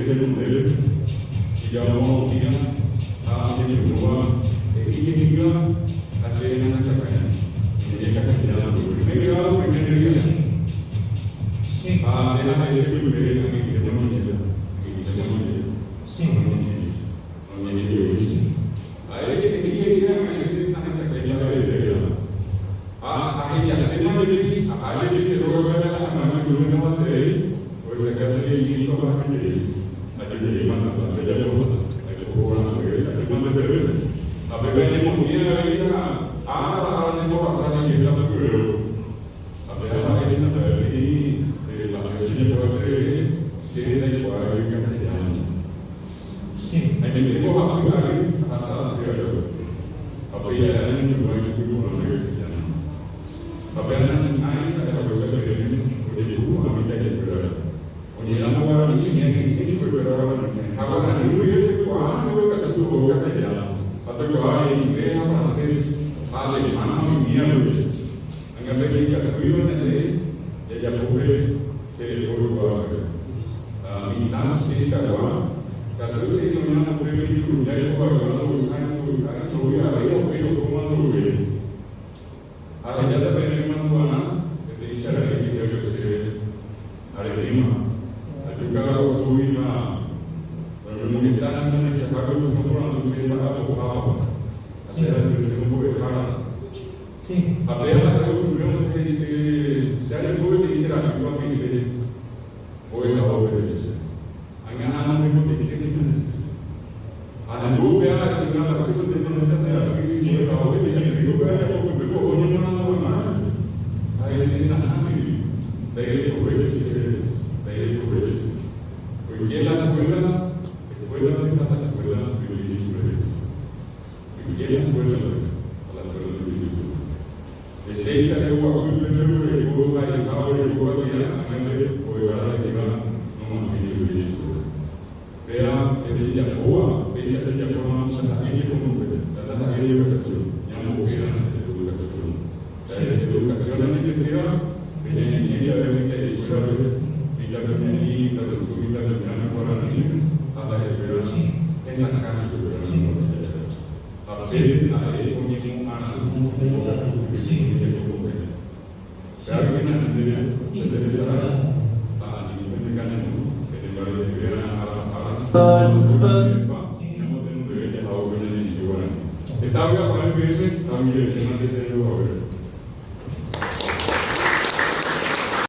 ese modelo y ya vamos a ir a hacer una campaña. En la castellana, primer grado, primer día. Déjame decir primero que me quedé muy bien. Sí. Ahí quería ir a hacer una campaña de ahí ya se me dice, ahí se lo voy a hacer a mano que no va a hacer, porque acá se le dice para que le manda la bella de botas, que cobra la bella, que manda de bebé. A bebé le ponía ahí a la pasar y la pero a veces la gente la bebé la vecina puede ser que la igual que castellano. Sí. Hay que ir a pagar hasta la ciudad. Apoyar en el lugar que tú no le Apenas hay la cosa que viene porque tú a mí te ayuda. Oye, la nueva línea que es pero ahora sí muy bien cuando que tú boca te ya. Hasta que va en inglés, francés, alemán, mierda. En vez de que tú ibas a tener ya puede que el pueblo a militancia que está agua. Cada vez que no me puede ir ya el pueblo a los años voy a ver pero cómo lo ve. Ahora ya te pedimos una que te dice a la gente que se arreglima. A tu cargo subir la comunidad en ese cargo de control no se va a tocar. Hacer el tiempo de cara. Sí. A ver la cargo subimos que dice se ha recuerdo que dice la gente que hoy la obra de ese. Mañana no me conté que a la nube a la ciudad la cosa de no estar de la que la obra de ese grupo era como que hoy no ahí se nada de ahí porque la escuela de la escuela de 6 a 9 Está bien,